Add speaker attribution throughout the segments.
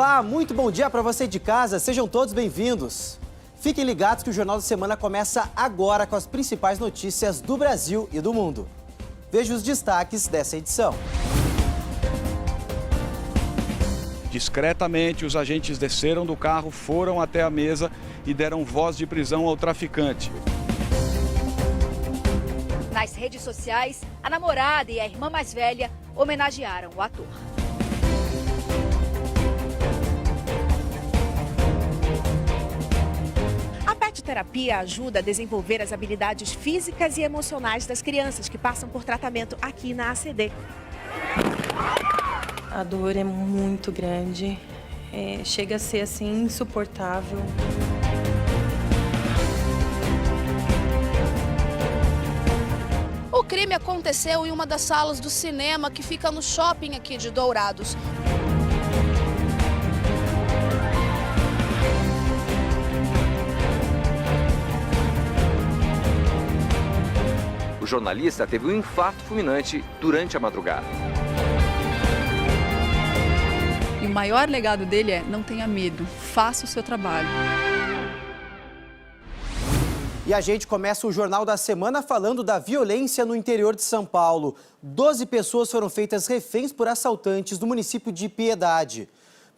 Speaker 1: Olá, muito bom dia para você de casa, sejam todos bem-vindos. Fiquem ligados que o Jornal da Semana começa agora com as principais notícias do Brasil e do mundo. Veja os destaques dessa edição.
Speaker 2: Discretamente, os agentes desceram do carro, foram até a mesa e deram voz de prisão ao traficante.
Speaker 3: Nas redes sociais, a namorada e a irmã mais velha homenagearam o ator.
Speaker 4: A pet-terapia ajuda a desenvolver as habilidades físicas e emocionais das crianças que passam por tratamento aqui na ACD.
Speaker 5: A dor é muito grande, chega a ser assim insuportável.
Speaker 6: O crime aconteceu em uma das salas do cinema que fica no shopping aqui de Dourados.
Speaker 7: O jornalista teve um infarto fulminante durante a madrugada.
Speaker 8: E o maior legado dele é: não tenha medo, faça o seu trabalho.
Speaker 1: E a gente começa o Jornal da Semana falando da violência no interior de São Paulo. 12 pessoas foram feitas reféns por assaltantes do município de Piedade.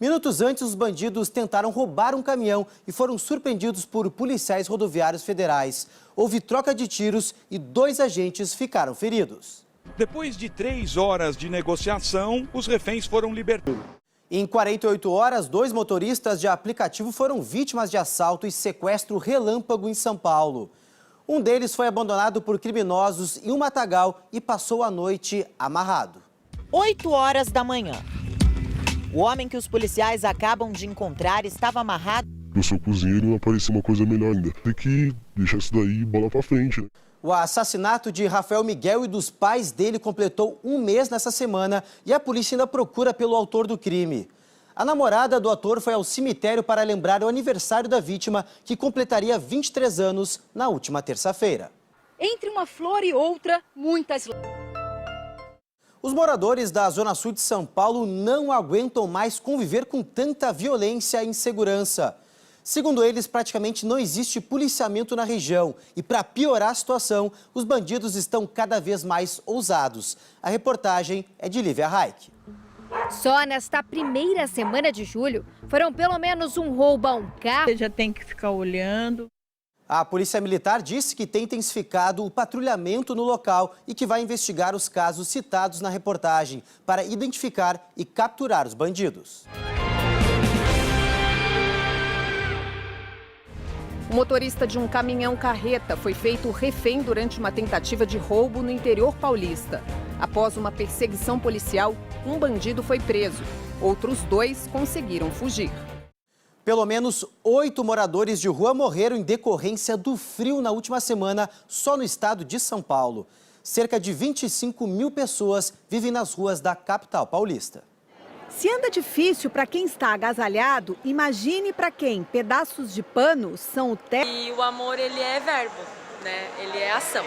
Speaker 1: Minutos antes, os bandidos tentaram roubar um caminhão e foram surpreendidos por policiais rodoviários federais. Houve troca de tiros e 2 agentes ficaram feridos.
Speaker 2: Depois de 3 horas de negociação, os reféns foram libertados.
Speaker 1: Em 48 horas, 2 motoristas de aplicativo foram vítimas de assalto e sequestro relâmpago em São Paulo. Um deles foi abandonado por criminosos em um matagal e passou a noite amarrado.
Speaker 9: 8 horas da manhã. O homem que os policiais acabam de encontrar estava amarrado.
Speaker 10: Eu sou cozinheiro e não apareceu uma coisa melhor ainda. Tem que deixar isso daí bola pra frente, né?
Speaker 1: O assassinato de Rafael Miguel e dos pais dele completou 1 mês nessa semana e a polícia ainda procura pelo autor do crime. A namorada do ator foi ao cemitério para lembrar o aniversário da vítima, que completaria 23 anos na última terça-feira.
Speaker 3: Entre uma flor e outra, muitas...
Speaker 1: Os moradores da Zona Sul de São Paulo não aguentam mais conviver com tanta violência e insegurança. Segundo eles, praticamente não existe policiamento na região e, para piorar a situação, os bandidos estão cada vez mais ousados. A reportagem é de Lívia Raik.
Speaker 11: Só nesta primeira semana de julho, foram pelo menos um roubo a um carro.
Speaker 12: Você já tem que ficar olhando.
Speaker 1: A Polícia Militar disse que tem intensificado o patrulhamento no local e que vai investigar os casos citados na reportagem para identificar e capturar os bandidos.
Speaker 13: O motorista de um caminhão-carreta foi feito refém durante uma tentativa de roubo no interior paulista. Após uma perseguição policial, um bandido foi preso. Outros 2 conseguiram fugir.
Speaker 1: Pelo menos 8 moradores de rua morreram em decorrência do frio na última semana, só no estado de São Paulo. Cerca de 25 mil pessoas vivem nas ruas da capital paulista.
Speaker 4: Se anda difícil para quem está agasalhado, imagine para quem pedaços de pano são o teto.
Speaker 14: E o amor, ele é verbo, né? Ele é ação.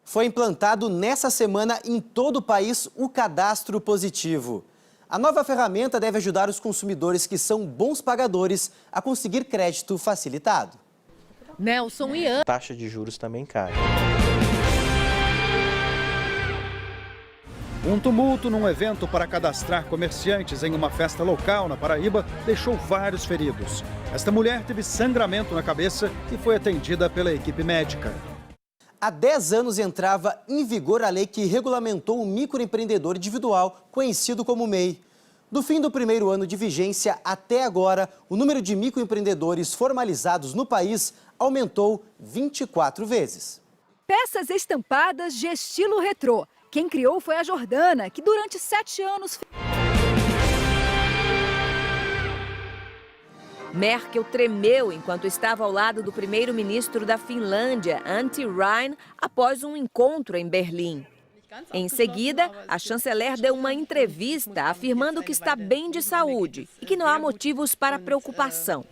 Speaker 1: Foi implantado nessa semana em todo o país o cadastro positivo. A nova ferramenta deve ajudar os consumidores que são bons pagadores a conseguir crédito facilitado.
Speaker 11: Nelson e Ana.
Speaker 15: A taxa de juros também cai.
Speaker 16: Um tumulto num evento para cadastrar comerciantes em uma festa local na Paraíba deixou vários feridos. Esta mulher teve sangramento na cabeça e foi atendida pela equipe médica.
Speaker 1: Há 10 anos entrava em vigor a lei que regulamentou o microempreendedor individual, conhecido como MEI. Do fim do primeiro ano de vigência até agora, o número de microempreendedores formalizados no país aumentou 24 vezes.
Speaker 3: Peças estampadas de estilo retrô. Quem criou foi a Jordana, que durante 7 anos...
Speaker 17: Merkel tremeu enquanto estava ao lado do primeiro-ministro da Finlândia, Antti Rinne, após um encontro em Berlim. Em seguida, a chanceler deu uma entrevista afirmando que está bem de saúde e que não há motivos para preocupação.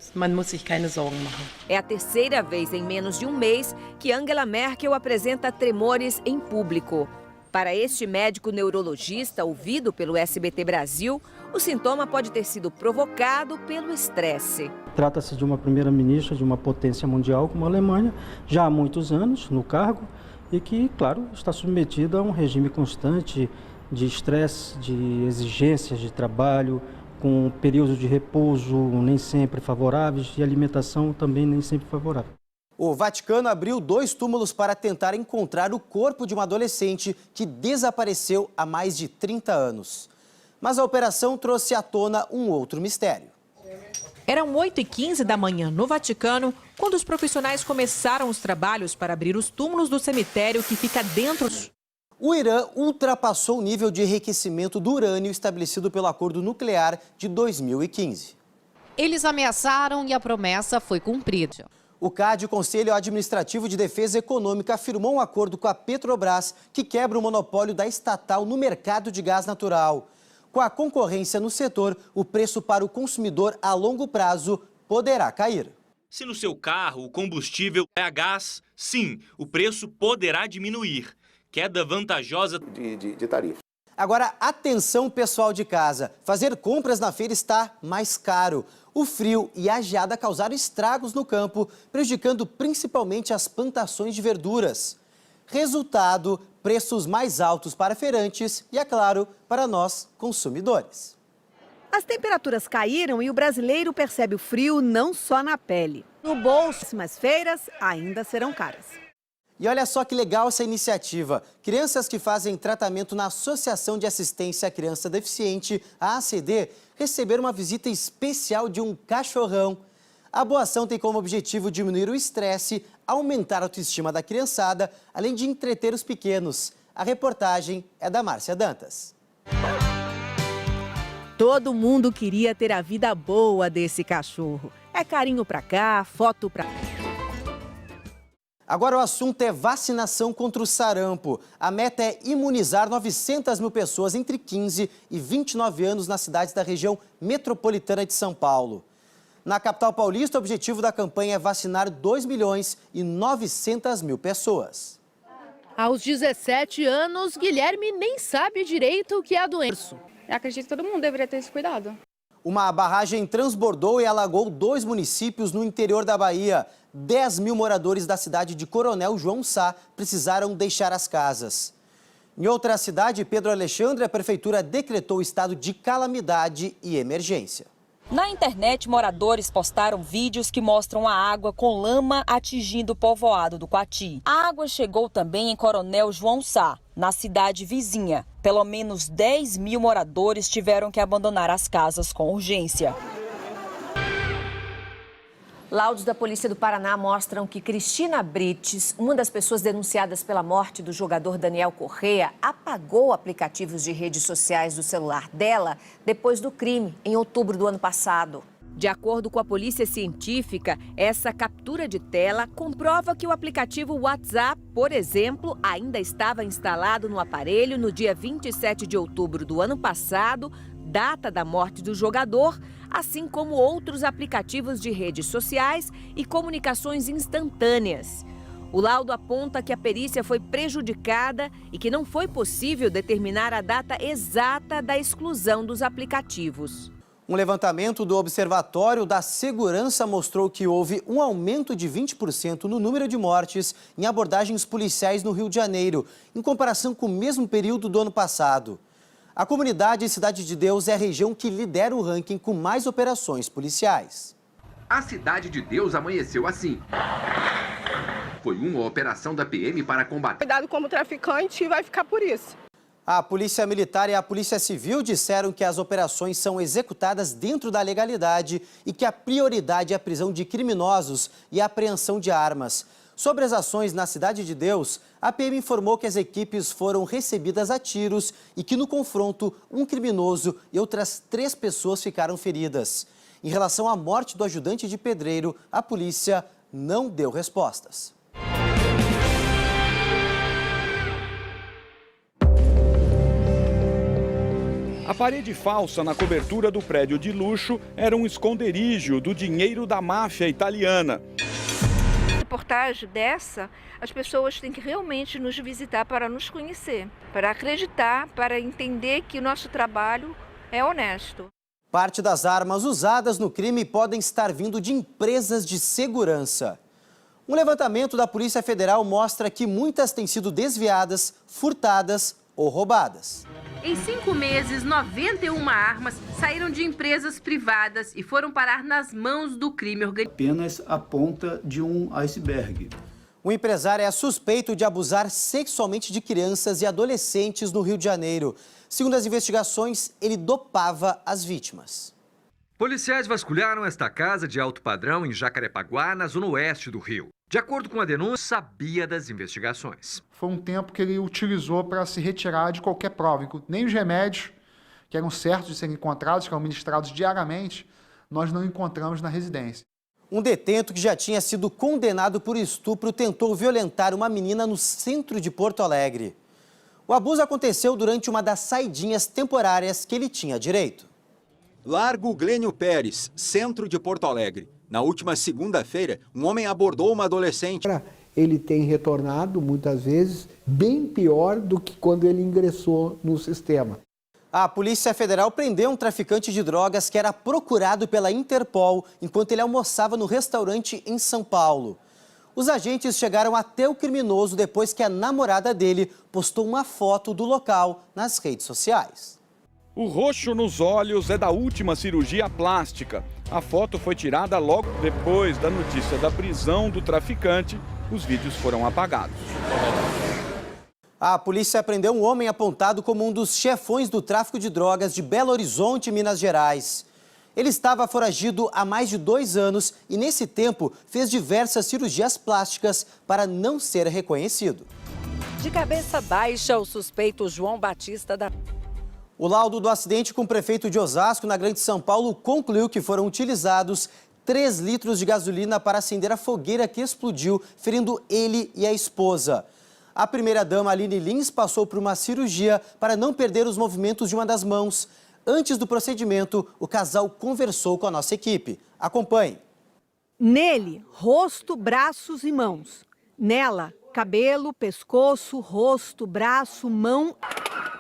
Speaker 17: É a terceira vez em menos de um mês que Angela Merkel apresenta tremores em público. Para este médico neurologista ouvido pelo SBT Brasil, o sintoma pode ter sido provocado pelo estresse.
Speaker 15: Trata-se de uma primeira-ministra de uma potência mundial como a Alemanha, já há muitos anos no cargo, e que, claro, está submetida a um regime constante de estresse, de exigências de trabalho, com períodos de repouso nem sempre favoráveis e alimentação também nem sempre favorável.
Speaker 1: O Vaticano abriu 2 túmulos para tentar encontrar o corpo de uma adolescente que desapareceu há mais de 30 anos. Mas a operação trouxe à tona um outro mistério.
Speaker 18: Eram 8h15 da manhã no Vaticano, quando os profissionais começaram os trabalhos para abrir os túmulos do cemitério que fica dentro.
Speaker 1: O Irã ultrapassou o nível de enriquecimento do urânio estabelecido pelo acordo nuclear de 2015.
Speaker 19: Eles ameaçaram e a promessa foi cumprida.
Speaker 1: O CAD, o Conselho Administrativo de Defesa Econômica, afirmou um acordo com a Petrobras que quebra o monopólio da estatal no mercado de gás natural. Com a concorrência no setor, o preço para o consumidor a longo prazo poderá cair.
Speaker 20: Se no seu carro o combustível é a gás, sim, o preço poderá diminuir. Queda vantajosa
Speaker 21: de tarifa.
Speaker 1: Agora, atenção pessoal de casa, fazer compras na feira está mais caro. O frio e a geada causaram estragos no campo, prejudicando principalmente as plantações de verduras. Resultado, preços mais altos para feirantes e, é claro, para nós, consumidores.
Speaker 3: As temperaturas caíram e o brasileiro percebe o frio não só na pele. No bolso, mas feiras ainda serão caras.
Speaker 1: E olha só que legal essa iniciativa. Crianças que fazem tratamento na Associação de Assistência à Criança Deficiente, a ACD, receberam uma visita especial de um cachorrão. A boa ação tem como objetivo diminuir o estresse, aumentar a autoestima da criançada, além de entreter os pequenos. A reportagem é da Márcia Dantas.
Speaker 3: Todo mundo queria ter a vida boa desse cachorro. É carinho pra cá, foto pra cá.
Speaker 1: Agora o assunto é vacinação contra o sarampo. A meta é imunizar 900 mil pessoas entre 15 e 29 anos nas cidades da região metropolitana de São Paulo. Na capital paulista, o objetivo da campanha é vacinar 2.900.000 pessoas.
Speaker 6: Aos 17 anos, Guilherme nem sabe direito o que é a doença.
Speaker 22: Eu acredito que todo mundo deveria ter esse cuidado.
Speaker 1: Uma barragem transbordou e alagou 2 municípios no interior da Bahia. 10 mil moradores da cidade de Coronel João Sá precisaram deixar as casas. Em outra cidade, Pedro Alexandre, a prefeitura decretou estado de calamidade e emergência.
Speaker 23: Na internet, moradores postaram vídeos que mostram a água com lama atingindo o povoado do Coati. A água chegou também em Coronel João Sá, na cidade vizinha. Pelo menos 10 mil moradores tiveram que abandonar as casas com urgência.
Speaker 17: Laudos da Polícia do Paraná mostram que Cristina Brites, uma das pessoas denunciadas pela morte do jogador Daniel Correa, apagou aplicativos de redes sociais do celular dela depois do crime, em outubro do ano passado. De acordo com a Polícia Científica, essa captura de tela comprova que o aplicativo WhatsApp, por exemplo, ainda estava instalado no aparelho no dia 27 de outubro do ano passado, data da morte do jogador, assim como outros aplicativos de redes sociais e comunicações instantâneas. O laudo aponta que a perícia foi prejudicada e que não foi possível determinar a data exata da exclusão dos aplicativos.
Speaker 1: Um levantamento do Observatório da Segurança mostrou que houve um aumento de 20% no número de mortes em abordagens policiais no Rio de Janeiro, em comparação com o mesmo período do ano passado. A comunidade Cidade de Deus é a região que lidera o ranking com mais operações policiais.
Speaker 7: A Cidade de Deus amanheceu assim. Foi uma operação da PM para combater.
Speaker 13: Cuidado como traficante e vai ficar por isso.
Speaker 1: A Polícia Militar e a Polícia Civil disseram que as operações são executadas dentro da legalidade e que a prioridade é a prisão de criminosos e a apreensão de armas. Sobre as ações na Cidade de Deus, a PM informou que as equipes foram recebidas a tiros e que no confronto, um criminoso e outras 3 pessoas ficaram feridas. Em relação à morte do ajudante de pedreiro, a polícia não deu respostas.
Speaker 2: A parede falsa na cobertura do prédio de luxo era um esconderijo do dinheiro da máfia italiana.
Speaker 5: Reportagem dessa, as pessoas têm que realmente nos visitar para nos conhecer, para acreditar, para entender que o nosso trabalho é honesto.
Speaker 1: Parte das armas usadas no crime podem estar vindo de empresas de segurança. Um levantamento da Polícia Federal mostra que muitas têm sido desviadas, furtadas ou roubadas.
Speaker 8: Em 5 meses, 91 armas saíram de empresas privadas e foram parar nas mãos do crime organizado.
Speaker 21: Apenas a ponta de um iceberg.
Speaker 1: O empresário é suspeito de abusar sexualmente de crianças e adolescentes no Rio de Janeiro. Segundo as investigações, ele dopava as vítimas.
Speaker 24: Policiais vasculharam esta casa de alto padrão em Jacarepaguá, na zona oeste do Rio. De acordo com a denúncia, sabia das investigações.
Speaker 25: Foi um tempo que ele utilizou para se retirar de qualquer prova. Nem os remédios, que eram certos de serem encontrados, que eram ministrados diariamente, nós não encontramos na residência.
Speaker 1: Um detento que já tinha sido condenado por estupro tentou violentar uma menina no centro de Porto Alegre. O abuso aconteceu durante uma das saidinhas temporárias que ele tinha direito.
Speaker 26: Largo Glênio Pérez, centro de Porto Alegre. Na última segunda-feira, um homem abordou uma adolescente.
Speaker 27: Ele tem retornado, muitas vezes, bem pior do que quando ele ingressou no sistema.
Speaker 1: A Polícia Federal prendeu um traficante de drogas que era procurado pela Interpol enquanto ele almoçava no restaurante em São Paulo. Os agentes chegaram até o criminoso depois que a namorada dele postou uma foto do local nas redes sociais.
Speaker 2: O roxo nos olhos é da última cirurgia plástica. A foto foi tirada logo depois da notícia da prisão do traficante. Os vídeos foram apagados.
Speaker 1: A polícia prendeu um homem apontado como um dos chefões do tráfico de drogas de Belo Horizonte, Minas Gerais. Ele estava foragido há mais de 2 anos e, nesse tempo, fez diversas cirurgias plásticas para não ser reconhecido.
Speaker 28: De cabeça baixa, o suspeito João Batista da...
Speaker 1: O laudo do acidente com o prefeito de Osasco, na Grande São Paulo, concluiu que foram utilizados 3 litros de gasolina para acender a fogueira que explodiu, ferindo ele e a esposa. A primeira-dama, Aline Lins, passou por uma cirurgia para não perder os movimentos de uma das mãos. Antes do procedimento, o casal conversou com a nossa equipe. Acompanhe.
Speaker 3: Nele, rosto, braços e mãos. Nela, cabelo, pescoço, rosto, braço, mão.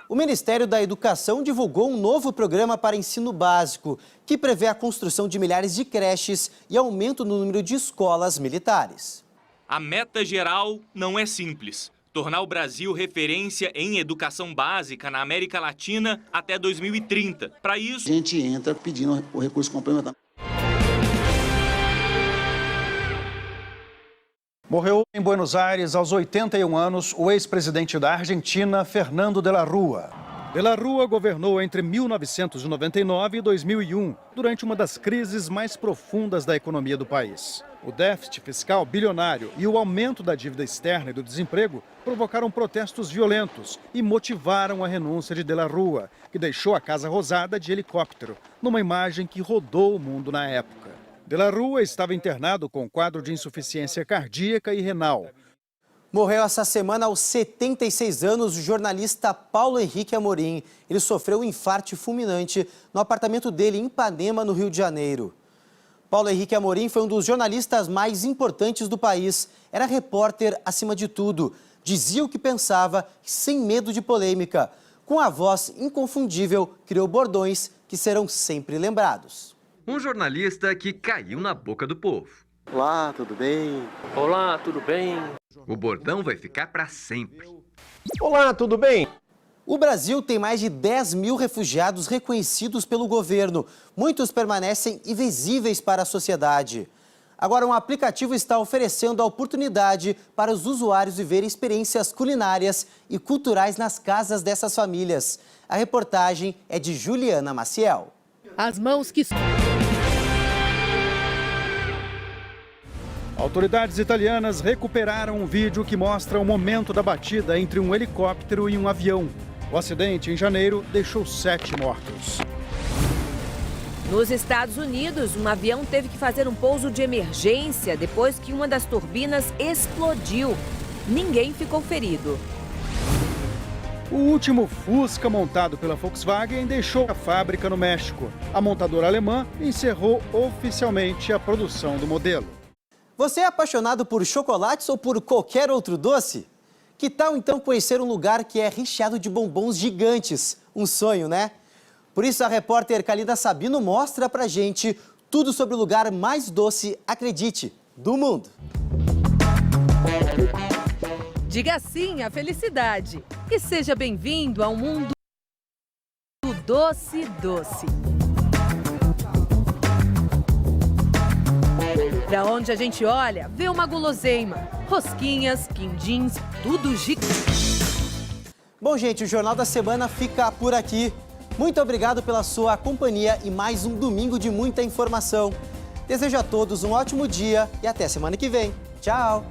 Speaker 1: O Ministério da Educação divulgou um novo programa para ensino básico, que prevê a construção de milhares de creches e aumento no número de escolas militares.
Speaker 20: A meta geral não é simples: tornar o Brasil referência em educação básica na América Latina até 2030. Para isso,
Speaker 29: a gente entra pedindo o recurso complementar.
Speaker 16: Morreu em Buenos Aires, aos 81 anos, o ex-presidente da Argentina, Fernando de la Rúa. De la Rúa governou entre 1999 e 2001, durante uma das crises mais profundas da economia do país. O déficit fiscal bilionário e o aumento da dívida externa e do desemprego provocaram protestos violentos e motivaram a renúncia de la Rúa, que deixou a Casa Rosada de helicóptero, numa imagem que rodou o mundo na época. De la Rúa estava internado com quadro de insuficiência cardíaca e renal.
Speaker 1: Morreu essa semana aos 76 anos o jornalista Paulo Henrique Amorim. Ele sofreu um infarto fulminante no apartamento dele em Ipanema, no Rio de Janeiro. Paulo Henrique Amorim foi um dos jornalistas mais importantes do país. Era repórter acima de tudo. Dizia o que pensava, sem medo de polêmica. Com a voz inconfundível, criou bordões que serão sempre lembrados.
Speaker 24: Um jornalista que caiu na boca do povo.
Speaker 30: Olá, tudo bem?
Speaker 31: Olá, tudo bem?
Speaker 24: O bordão vai ficar para sempre.
Speaker 30: Olá, tudo bem?
Speaker 1: O Brasil tem mais de 10 mil refugiados reconhecidos pelo governo. Muitos permanecem invisíveis para a sociedade. Agora, um aplicativo está oferecendo a oportunidade para os usuários viverem experiências culinárias e culturais nas casas dessas famílias. A reportagem é de Juliana Maciel.
Speaker 3: As mãos que...
Speaker 16: Autoridades italianas recuperaram um vídeo que mostra o momento da batida entre um helicóptero e um avião. O acidente, em janeiro, deixou 7 mortos.
Speaker 17: Nos Estados Unidos, um avião teve que fazer um pouso de emergência depois que uma das turbinas explodiu. Ninguém ficou ferido.
Speaker 16: O último Fusca montado pela Volkswagen deixou a fábrica no México. A montadora alemã encerrou oficialmente a produção do modelo.
Speaker 1: Você é apaixonado por chocolates ou por qualquer outro doce? Que tal então conhecer um lugar que é recheado de bombons gigantes? Um sonho, né? Por isso a repórter Kalina Sabino mostra pra gente tudo sobre o lugar mais doce, acredite, do mundo.
Speaker 4: Diga sim à felicidade e seja bem-vindo ao mundo do doce doce. Pra onde a gente olha, vê uma guloseima, rosquinhas, quindins, tudo gigante.
Speaker 1: Bom, gente, o Jornal da Semana fica por aqui. Muito obrigado pela sua companhia e mais um domingo de muita informação. Desejo a todos um ótimo dia e até semana que vem. Tchau!